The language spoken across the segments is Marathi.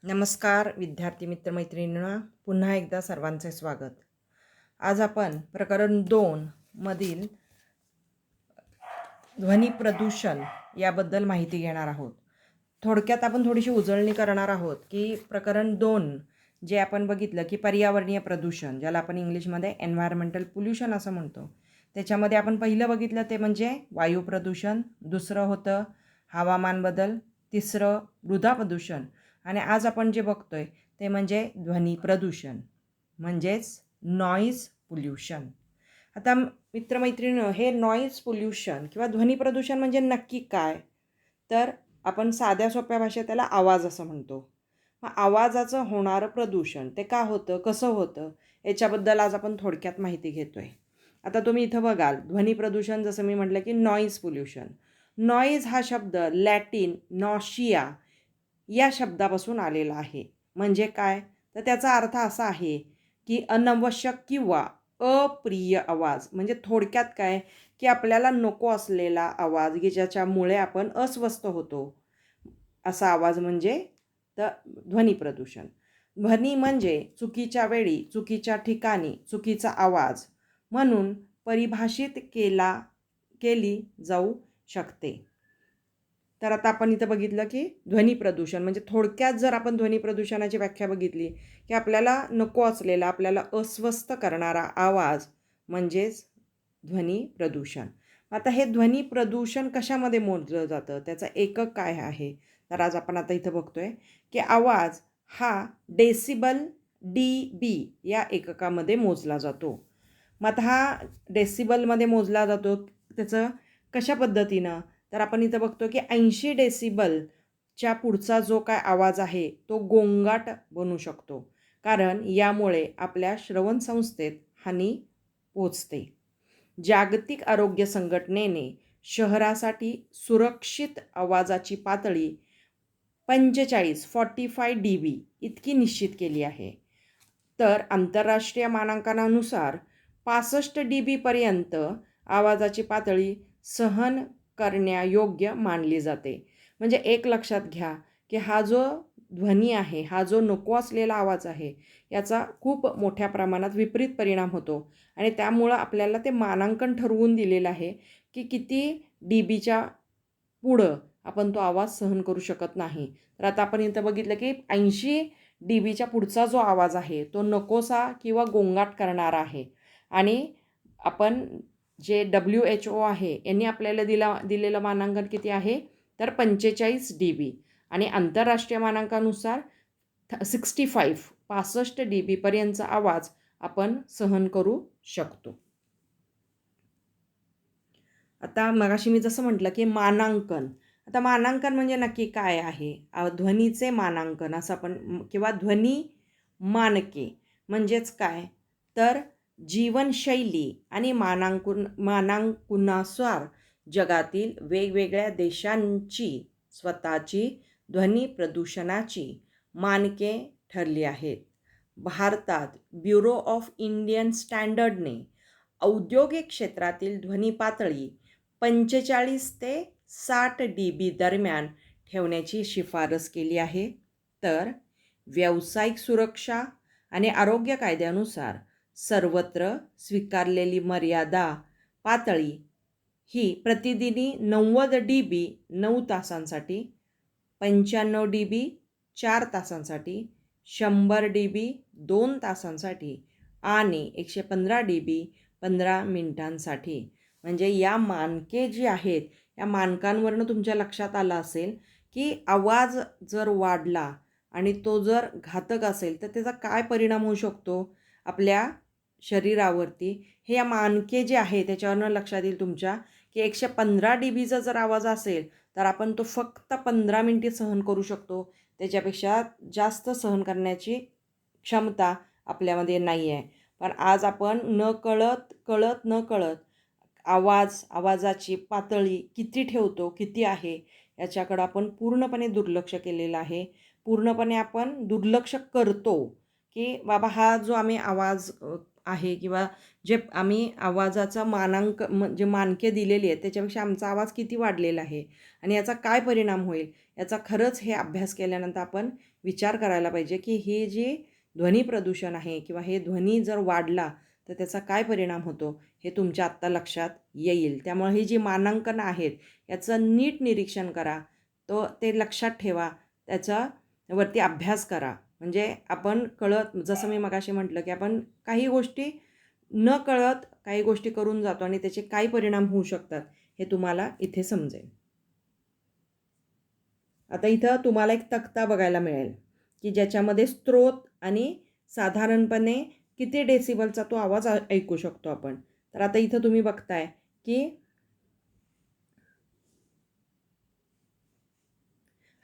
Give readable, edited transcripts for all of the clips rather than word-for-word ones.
नमस्कार विद्यार्थी मित्रमैत्रिणींना पुन्हा एकदा सर्वांचे स्वागत. आज आपण प्रकरण 2 मधील ध्वनी प्रदूषण याबद्दल माहिती घेणार आहोत. थोडक्यात आपण थोडीशी उजळणी करणार आहोत की प्रकरण 2 जे आपण बघितलं की पर्यावरणीय प्रदूषण, ज्याला आपण इंग्लिशमध्ये एन्व्हायरमेंटल पोल्युशन असं म्हणतो, त्याच्यामध्ये आपण पहिलं बघितलं ते म्हणजे वायू प्रदूषण, दुसरं होतं हवामान बदल, तिसरं मृदा प्रदूषण आणि आज आपण जे बघतोय ते म्हणजे ध्वनी प्रदूषण म्हणजेच नॉईज पोल्युशन. आता मित्रमैत्रिणींनो, हे नॉईज पोल्युशन किंवा ध्वनी प्रदूषण म्हणजे नक्की काय? तर आपण साध्या सोप्या भाषेत त्याला आवाज असं म्हणतो. मग आवाजाचं होणारं प्रदूषण ते का होतं, कसं होतं, याच्याबद्दल आज आपण थोडक्यात माहिती घेतोय. आता तुम्ही इथं बघाल ध्वनी प्रदूषण, जसं मी म्हटलं की नॉईज पोल्युशन. नॉईज हा शब्द लॅटिन नॉशिया या शब्दापासून आलेला आहे. म्हणजे काय? तर त्याचा अर्थ असा आहे की अनावश्यक किंवा अप्रिय आवाज. म्हणजे थोडक्यात काय, की आपल्याला नको असलेला आवाज की ज्याच्यामुळे आपण अस्वस्थ होतो, असा आवाज म्हणजे तर ध्वनी प्रदूषण. ध्वनी म्हणजे चुकीच्या वेळी, चुकीच्या ठिकाणी, चुकीचा आवाज म्हणून परिभाषित केली जाऊ शकते. तर आता आपण इथं बघितलं की ध्वनी प्रदूषण म्हणजे थोडक्यात जर आपण ध्वनी प्रदूषणाची व्याख्या बघितली की आपल्याला नको असलेला, आपल्याला अस्वस्थ करणारा आवाज म्हणजेच ध्वनी प्रदूषण. आता हे ध्वनी प्रदूषण कशामध्ये मोजलं जातं, त्याचा एकक काय आहे? तर आज आपण आता इथं बघतोय की आवाज हा डेसिबल DB या एककामध्ये मोजला जातो. मग आता हा डेसिबलमध्ये मोजला जातो, त्याचं कशा पद्धतीनं? तर आपण इथं बघतो की 80 डेसिबलच्या पुढचा जो काय आवाज आहे तो गोंगाट बनू शकतो, कारण यामुळे आपल्या श्रवणसंस्थेत हानी पोचते. जागतिक आरोग्य संघटनेने शहरासाठी सुरक्षित आवाजाची पातळी 45 DB इतकी निश्चित केली आहे. तर आंतरराष्ट्रीय मानांकनानुसार 65 DB पर्यंत आवाजाची पातळी सहन करण्यायोग्य मानली जाते. म्हणजे एक लक्षात घ्या की हा जो ध्वनी आहे, हा जो नको असलेला आवाज आहे, याचा खूप मोठ्या प्रमाणात विपरीत परिणाम होतो आणि त्यामुळं आपल्याला ते मानांकन ठरवून दिलेलं आहे की किती DBच्या पुढं आपण तो आवाज सहन करू शकत नाही. तर आता आपण इथं बघितलं की 80 DBच्या पुढचा जो आवाज आहे तो नकोसा किंवा गोंगाट करणारा आहे आणि आपण जे WHO आहे यांनी आपल्याला दिलेलं मानांकन किती आहे, तर 45 DB आणि आंतरराष्ट्रीय मानांकनानुसार 65 DB पर्यंतचा आवाज आपण सहन करू शकतो. आता मगाशी मी जसं म्हटलं की मानांकन. आता मानांकन म्हणजे नक्की काय आहे? ध्वनीचे मानांकन असं आपण किंवा ध्वनी मानके म्हणजेच काय? तर जीवनशैली आणि मानांकनानुसार जगातील वेगवेगळ्या देशांची स्वतःची ध्वनी प्रदूषणाची मानके ठरली आहेत. भारतात ब्युरो ऑफ इंडियन स्टँडर्डने औद्योगिक क्षेत्रातील ध्वनी पातळी 45 ते 60 DB दरम्यान ठेवण्याची शिफारस केली आहे. तर व्यावसायिक सुरक्षा आणि आरोग्य कायद्यानुसार सर्वत्र स्वीकारलेली मर्यादा पातळी ही प्रतिदिनी 90 DB 9 तासांसाठी, 95 DB 4 तासांसाठी, 100 DB 2 तासांसाठी आणि 115 DB 15 मिनिटांसाठी. म्हणजे या मानके जी आहेत, या मानकांवरनं तुमच्या लक्षात आलं असेल की आवाज जर वाढला आणि तो जर घातक असेल तर त्याचा काय परिणाम होऊ शकतो आपल्या शरीरावरती, हे या मानके जे आहे त्याच्यावरनं लक्षात येईल तुमच्या की 115 DBचा जर आवाज असेल तर आपण तो फक्त 15 मिनिटे सहन करू शकतो. त्याच्यापेक्षा जास्त सहन करण्याची क्षमता आपल्यामध्ये नाही आहे. पण आज आपण कळत आवाजाची पातळी किती ठेवतो, किती आहे, याच्याकडं आपण पूर्णपणे दुर्लक्ष केलेलं आहे. पूर्णपणे आपण दुर्लक्ष करतो की बाबा हा जो आम्ही आवाज आहे किंवा जे आम्ही आवाजाचा मानांक जे मानके दिलेली आहेत त्याच्यापेक्षा आमचा आवाज किती वाढलेला आहे आणि याचा काय परिणाम होईल याचा खरंच हे अभ्यास केल्यानंतर आपण विचार करायला पाहिजे की ही जी ध्वनी प्रदूषण आहे किंवा हे ध्वनी जर वाढला तर त्याचा काय परिणाम होतो हे तुमच्या आत्ता लक्षात येईल. त्यामुळे ही जी मानांकन आहेत याचं नीट निरीक्षण करा, ते लक्षात ठेवा, त्याच्यावरती अभ्यास करा. म्हणजे आपण जसं मी मगाशी म्हटलं की आपण काही गोष्टी न कळत काही गोष्टी करून जातो आणि त्याचे काय परिणाम होऊ शकतात हे तुम्हाला इथे समजेल. आता इथं तुम्हाला एक तक्ता बघायला मिळेल की ज्याच्यामध्ये स्त्रोत आणि साधारणपणे किती डेसिबलचा तो आवाज ऐकू शकतो आपण. तर आता इथं तुम्ही बघताय की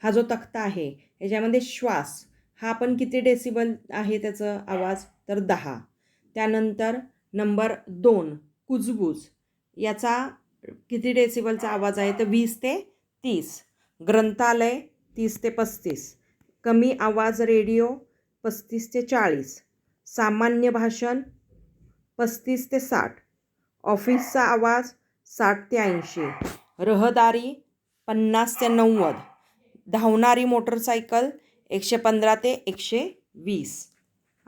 हा जो तक्ता आहे याच्यामध्ये श्वास हा आपण किती डेसिबल आहे त्याचा आवाज तर 10. त्यानंतर नंबर 2 कुजबूज याचा किती डेसिबलचा आवाज आहे तर 20 ते 30. ग्रंथालय 30 ते 35. कमी आवाज रेडिओ 35 ते 40. सामान्य भाषण 35 ते 60. ऑफिसचा आवाज 60 ते 80. रहदारी 50 ते 90. धावणारी मोटरसायकल 115 ते 120.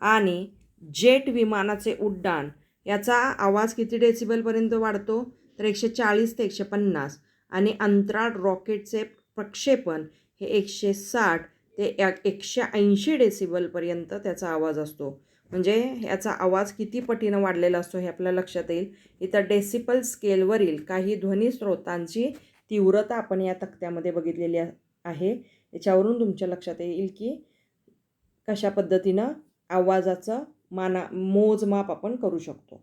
आणि जेट विमानाचे उड्डाण याचा आवाज किती डेसिबलपर्यंत वाढतो तर 140 ते 150. आणि अंतराळ रॉकेटचे प्रक्षेपण हे 160 ते 180 डेसिबलपर्यंत त्याचा आवाज असतो. म्हणजे याचा आवाज किती पटीनं वाढलेला असतो हे आपल्याला लक्षात येईल. इथं डेसिबल स्केलवरील काही ध्वनी स्रोतांची तीव्रता आपण या तक्त्यामध्ये बघितलेली आहे. याच्यावरून तुमच्या लक्षात येईल की कशा पद्धतीनं आवाजाचं मोजमाप आपण करू शकतो.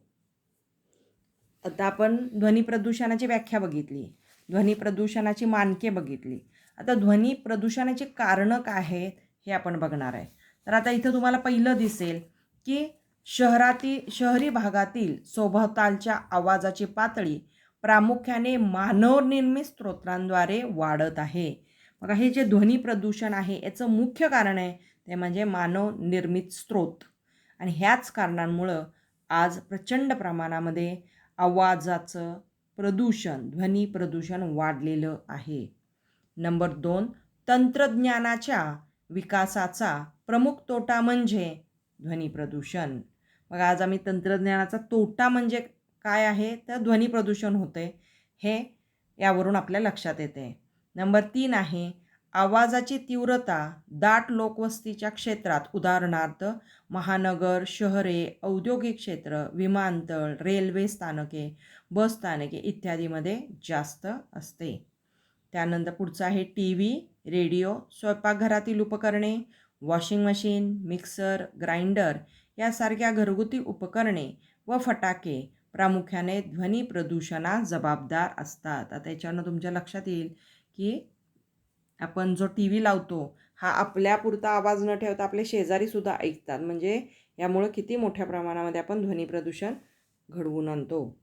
आता आपण ध्वनी प्रदूषणाची व्याख्या बघितली, ध्वनी प्रदूषणाची मानके बघितली. आता ध्वनी प्रदूषणाची कारणं काय आहेत हे आपण बघणार आहे. तर आता इथं तुम्हाला पहिलं दिसेल की शहरी भागातील सभोवतालच्या आवाजाची पातळी प्रामुख्याने मानवनिर्मित स्रोतांद्वारे वाढत आहे. बघा, हे जे ध्वनी प्रदूषण आहे याचं मुख्य कारण आहे ते म्हणजे मानवनिर्मित स्रोत. आणि ह्याच कारणांमुळं आज प्रचंड प्रमाणामध्ये आवाजाचं प्रदूषण, ध्वनी प्रदूषण वाढलेलं आहे. नंबर 2, तंत्रज्ञानाच्या विकासाचा प्रमुख तोटा म्हणजे ध्वनी प्रदूषण. मग आज आम्ही तंत्रज्ञानाचा तोटा म्हणजे काय आहे तर ध्वनी प्रदूषण होते हे यावरून आपल्या लक्षात येते. नंबर 3 आहे आवाजाची तीव्रता दाट लोकवस्तीच्या क्षेत्रात, उदाहरणार्थ महानगर, शहरे, औद्योगिक क्षेत्र, विमानतळ, रेल्वे स्थानके, बस स्थानके इत्यादीमध्ये जास्त असते. त्यानंतर पुढचं आहे TV, रेडिओ, स्वयंपाकघरातील उपकरणे, वॉशिंग मशीन, मिक्सर, ग्राइंडर यासारख्या घरगुती उपकरणे व फटाके प्रामुख्याने ध्वनी प्रदूषणास जबाबदार असतात. आता याच्यानं तुमच्या लक्षात येईल की आपण जो TV लावतो हा आपल्यापुरता आवाज न ठेवता आपले शेजारीसुद्धा ऐकतात. म्हणजे यामुळं किती मोठ्या प्रमाणामध्ये आपण ध्वनी प्रदूषण घडवून आणतो.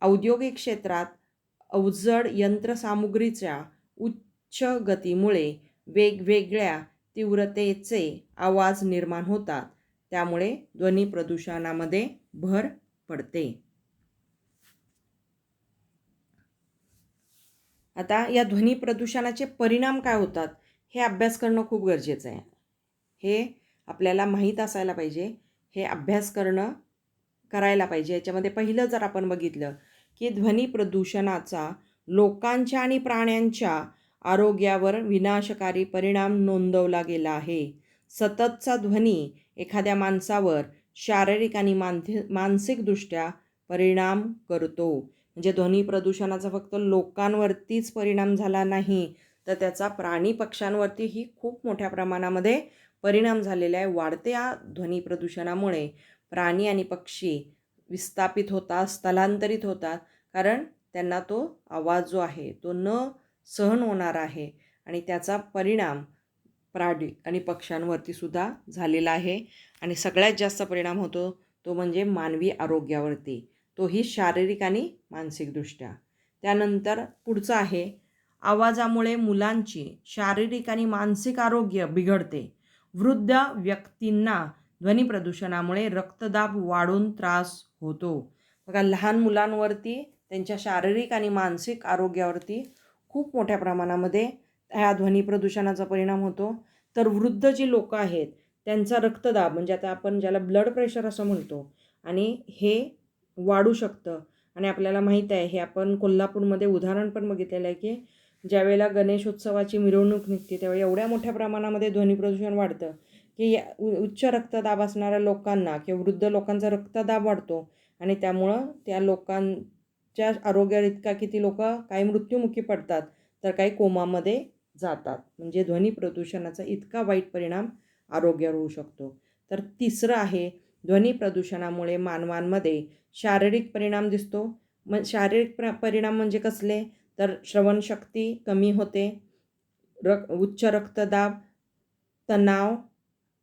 औद्योगिक क्षेत्रात अवजड यंत्रसामुग्रीच्या उच्च गतीमुळे वेगवेगळ्या तीव्रतेचे आवाज निर्माण होतात. त्यामुळे ध्वनी प्रदूषणामध्ये भर पडते. आता या ध्वनी प्रदूषणाचे परिणाम काय होतात हे अभ्यास करणं खूप गरजेचं आहे. हे आपल्याला माहीत असायला पाहिजे. हे अभ्यास करायला पाहिजे. याच्यामध्ये पहिलं जर आपण बघितलं की ध्वनी प्रदूषणाचा लोकांच्या आणि प्राण्यांच्या आरोग्यावर विनाशकारी परिणाम नोंदवला गेला आहे. सततचा ध्वनी एखाद्या माणसावर शारीरिक आणि मानसिकदृष्ट्या परिणाम करतो. म्हणजे ध्वनी प्रदूषणाचा फक्त लोकांवरतीच परिणाम झाला नाही तर त्याचा प्राणी पक्ष्यांवरतीही खूप मोठ्या प्रमाणामध्ये परिणाम झालेला आहे. वाढत्या ध्वनी प्रदूषणामुळे प्राणी आणि पक्षी विस्थापित होतात, स्थलांतरित होतात, कारण त्यांना तो आवाज जो आहे तो न सहन होणार आहे आणि त्याचा परिणाम प्राणी आणि पक्ष्यांवरती सुद्धा झालेला आहे. आणि सगळ्यात जास्त परिणाम होतो तो म्हणजे मानवी आरोग्यावरती, तोही शारीरिक आणि मानसिकदृष्ट्या. त्यानंतर पुढचं आहे आवाजामुळे मुलांची शारीरिक आणि मानसिक आरोग्य बिघडते. वृद्ध व्यक्तींना ध्वनी प्रदूषणामुळे रक्तदाब वाढून त्रास होतो. बघा, लहान मुलांवरती त्यांच्या शारीरिक आणि मानसिक आरोग्यावरती खूप मोठ्या प्रमाणामध्ये ह्या ध्वनी प्रदूषणाचा परिणाम होतो. तर वृद्ध जी लोकं आहेत त्यांचा रक्तदाब, म्हणजे आता आपण ज्याला ब्लड प्रेशर असं म्हणतो, आणि हे वाढू शकतं. आणि आपल्याला माहीत आहे, हे आपण कोल्हापूरमध्ये उदाहरण पण बघितलेलं आहे, की ज्यावेळेला गणेशोत्सवाची मिरवणूक निघते त्यावेळी एवढ्या मोठ्या प्रमाणामध्ये ध्वनी प्रदूषण वाढतं की उच्च रक्तदाब असणाऱ्या लोकांना किंवा वृद्ध लोकांचा रक्तदाब वाढतो आणि त्यामुळं त्या लोकांच्या आरोग्यावर इतका किती लोक काही मृत्युमुखी पडतात तर काही कोमामध्ये जातात. म्हणजे ध्वनी प्रदूषणाचा इतका वाईट परिणाम आरोग्यावर होऊ शकतो. तर तिसरं आहे, ध्वनी प्रदूषणामुळे मानवांमध्ये शारीरिक परिणाम दिसतो. शारीरिक परिणाम म्हणजे कसले? तर श्रवणशक्ती कमी होते, उच्च रक्तदाब, तणाव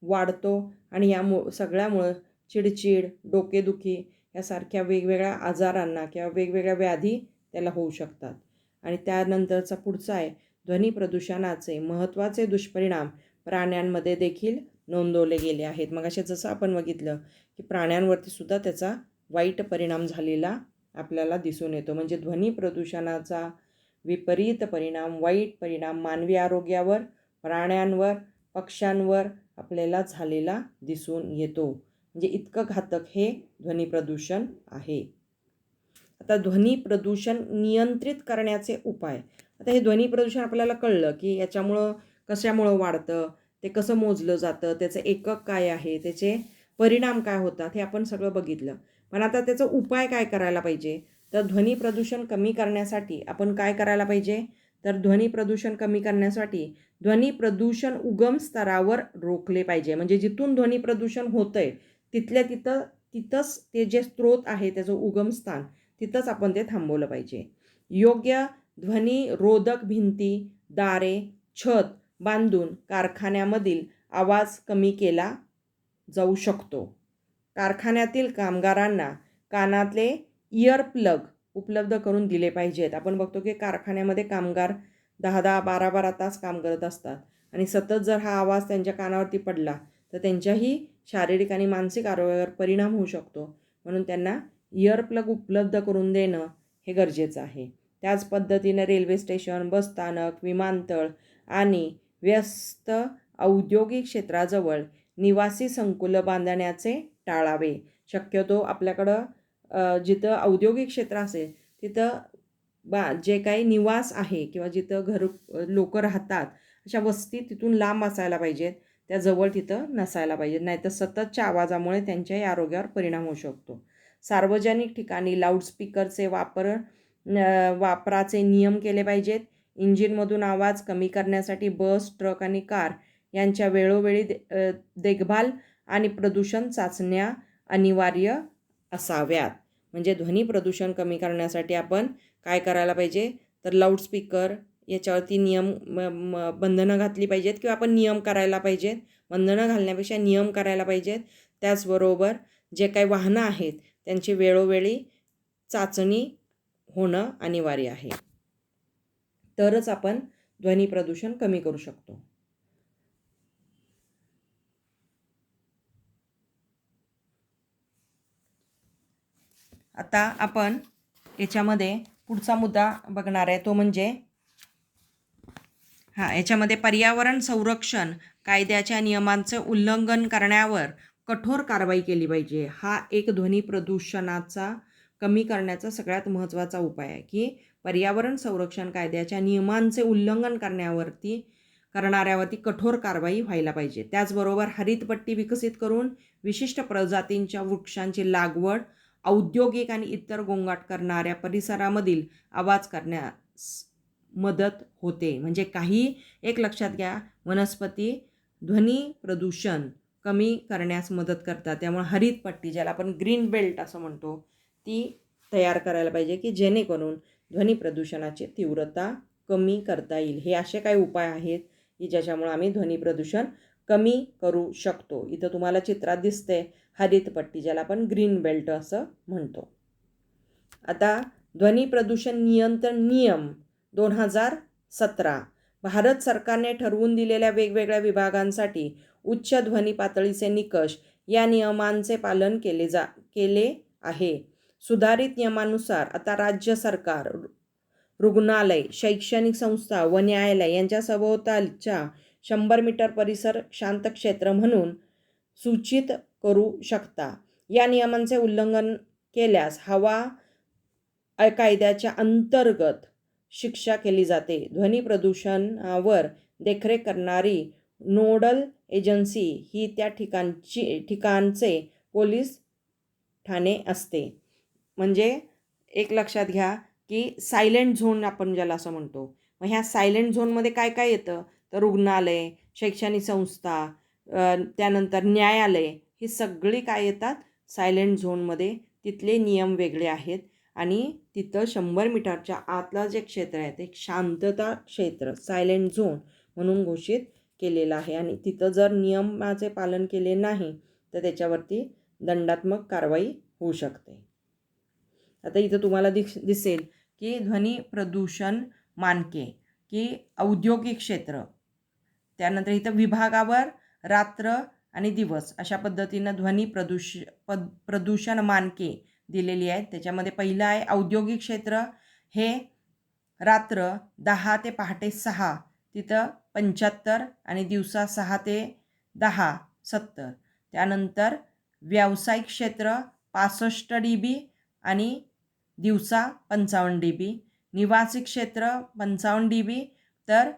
वाढतो आणि सगळ्यामुळं चिडचिड, डोकेदुखी यासारख्या वेगवेगळ्या आजारांना किंवा वेगवेगळ्या व्याधी त्याला होऊ शकतात. आणि त्यानंतरचा पुढचा आहे, ध्वनी प्रदूषणाचे महत्त्वाचे दुष्परिणाम प्राण्यांमध्ये देखील नोंदवले गेले आहेत. मग असे जसं आपण बघितलं की प्राण्यांवरती सुद्धा त्याचा वाईट परिणाम झालेला आपल्याला दिसून येतो. म्हणजे ध्वनी प्रदूषणाचा विपरीत परिणाम, वाईट परिणाम मानवी आरोग्यावर, प्राण्यांवर, पक्ष्यांवर आपल्याला झालेला दिसून येतो. म्हणजे इतकं घातक हे ध्वनी प्रदूषण आहे. आता ध्वनी प्रदूषण नियंत्रित करण्याचे उपाय. आता हे ध्वनी प्रदूषण आपल्याला कळलं की याच्यामुळं कशामुळं वाढतं, ते कसं मोजलं जातं, त्याचं एकक काय आहे, त्याचे परिणाम काय होतात हे आपण सगळं बघितलं. पण आता त्याचा उपाय काय करायला पाहिजे? तर ध्वनी प्रदूषण कमी करण्यासाठी आपण काय करायला पाहिजे? तर ध्वनी प्रदूषण कमी करण्यासाठी ध्वनी प्रदूषण उगम स्तरावर रोखले पाहिजे. म्हणजे जिथून ध्वनी प्रदूषण होतंय तिथंच ते जे स्रोत आहे त्याचं उगम स्थान तिथंच आपण ते थांबवलं पाहिजे. योग्य ध्वनी रोधक भिंती, दारे, छत बांधून कारखान्यामधील आवाज कमी केला जाऊ शकतो. कारखान्यातील कामगारांना कानातले इयर प्लग उपलब्ध करून दिले पाहिजेत. आपण बघतो की कारखान्यामध्ये कामगार 10-10, 12-12 तास काम करत असतात आणि सतत जर हा आवाज त्यांच्या कानावरती पडला तर त्यांच्याही शारीरिक आणि मानसिक आरोग्यावर परिणाम होऊ शकतो. म्हणून त्यांना इयर प्लग उपलब्ध करून देणं हे गरजेचं आहे. त्याच पद्धतीने रेल्वे स्टेशन, बसस्थानक, विमानतळ आणि व्यस्त औद्योगिक क्षेत्राजवळ निवासी संकुलं बांधण्याचे टाळावे. शक्यतो आपल्याकडं जिथं औद्योगिक क्षेत्र असेल तिथं जे काही निवास आहे किंवा जिथं लोक राहतात अशा वस्ती तिथून लांब असायला पाहिजेत, त्या जवळ तिथं नसायला पाहिजेत. नाहीतर सततच्या आवाजामुळे त्यांच्याही आरोग्यावर परिणाम होऊ शकतो. सार्वजनिक ठिकाणी लाऊडस्पीकरचे वापराचे नियम केले पाहिजेत. इंजिनमधून आवाज कमी करण्यासाठी बस, ट्रक आणि कार यांच्या वेळोवेळी देखभाल आणि प्रदूषण चाचण्या अनिवार्य असाव्यात. म्हणजे ध्वनी प्रदूषण कमी करण्यासाठी आपण काय करायला पाहिजे? तर लाऊडस्पीकर याच्यावरती बंधनं घातली पाहिजेत किंवा आपण नियम करायला पाहिजेत. बंधनं घालण्यापेक्षा नियम करायला पाहिजेत. त्याचबरोबर जे काही वाहनं आहेत त्यांची वेळोवेळी चाचणी होणं अनिवार्य आहे. तरच आपण ध्वनी प्रदूषण कमी करू शकतो. आता आपण याच्यामध्ये पुढचा मुद्दा बघणार आहे, तो म्हणजे याच्यामध्ये पर्यावरण संरक्षण कायद्याच्या नियमांचं उल्लंघन करण्यावर कठोर कारवाई केली पाहिजे. हा एक ध्वनी प्रदूषणाचा कमी करण्याचा सगळ्यात महत्त्वाचा उपाय आहे की पर्यावरण संरक्षण कायद्याच्या नियमांचे उल्लंघन करणाऱ्यावरती कठोर कारवाई व्हायला पाहिजे. त्याचबरोबर हरितपट्टी विकसित करून विशिष्ट प्रजातींच्या वृक्षांची लागवड, औद्योगिक आणि इतर गोंगाट करणाऱ्या परिसरामधील आवाज करण्यास मदत होते. म्हणजे एक लक्षात घ्या, वनस्पती ध्वनी प्रदूषण कमी करण्यास मदत करतात. त्यामुळे हरितपट्टी, ज्याला आपण ग्रीन बेल्ट असं म्हणतो, ती तयार करायला पाहिजे की जेणेकरून ध्वनी प्रदूषणाची तीव्रता कमी करता येईल. हे असे काही उपाय आहेत की ज्याच्यामुळे आम्ही ध्वनी प्रदूषण कमी करू शकतो. इथं तुम्हाला चित्रात दिसते हरितपट्टी, ज्याला आपण ग्रीन बेल्ट असं म्हणतो. आता ध्वनी प्रदूषण नियंत्रण नियम 2017 भारत सरकारने ठरवून दिलेल्या वेगवेगळ्या विभागांसाठी उच्च ध्वनी पातळीचे निकष या नियमांचे पालन केले आहे. सुधारित नियमानुसार आता राज्य सरकार रुग्णालय, शैक्षणिक संस्था व न्यायालय यांच्या सभोवतालच्या 100 मीटर परिसर शांत क्षेत्र म्हणून सूचित करू शकता. या नियमांचे उल्लंघन केल्यास हवा कायद्याच्या अंतर्गत शिक्षा केली जाते. ध्वनी प्रदूषणावर देखरेख करणारी नोडल एजन्सी ही त्या ठिकाणचे पोलीस ठाणे असते. म्हणजे एक लक्षात घ्या की सायलेंट झोन आपण ज्याला असं म्हणतो. मग ह्या सायलेंट झोनमध्ये काय काय येतं तर रुग्णालय, शैक्षणिक संस्था, त्यानंतर न्यायालय ही सगळी काय येतात सायलेंट झोनमध्ये. तिथले नियम वेगळे आहेत आणि तिथं 100 मीटरच्या आतलं जे क्षेत्र आहे ते शांतता क्षेत्र सायलेंट झोन म्हणून घोषित केलेलं आहे. आणि तिथं जर नियमाचे पालन केले नाही तर त्याच्यावरती दंडात्मक कारवाई होऊ शकते. आता इथं तुम्हाला दिसेल की ध्वनी प्रदूषण मानके की औद्योगिक क्षेत्र, त्यानंतर इथं विभागावर रात्र आणि दिवस अशा पद्धतीनं ध्वनी प्रदूषण मानके दिलेली आहेत. त्याच्यामध्ये पहिलं आहे औद्योगिक क्षेत्र. हे रात्र 10 ते पहाटे 6 तिथं 75 आणि दिवसा 6 ते 10 70. त्यानंतर व्यावसायिक क्षेत्र 65 dB आणि दिवसा 55 dB. निवासी क्षेत्र 55 dB तर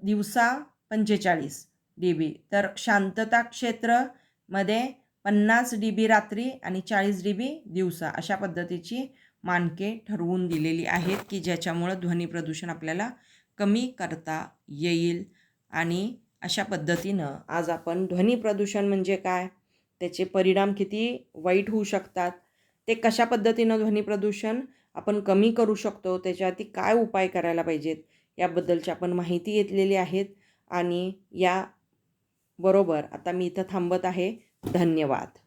दिवसा 45 dB. तर शांतता क्षेत्रमध्ये 50 dB रात्री आणि 40 dB दिवसा अशा पद्धतीची मानके ठरवून दिलेली आहेत की ज्याच्यामुळं ध्वनी प्रदूषण आपल्याला कमी करता येईल. आणि अशा पद्धतीनं आज आपण ध्वनी प्रदूषण म्हणजे काय, त्याचे परिणाम किती वाईट होऊ शकतात, ते कशा पद्धतीनं ध्वनी प्रदूषण आपण कमी करू शकतो, त्याच्यावरती काय उपाय करायला पाहिजेत याबद्दलची आपण माहिती घेतलेली आहेत. आणि या बरोबर आता मी इथं थांबत आहे. धन्यवाद.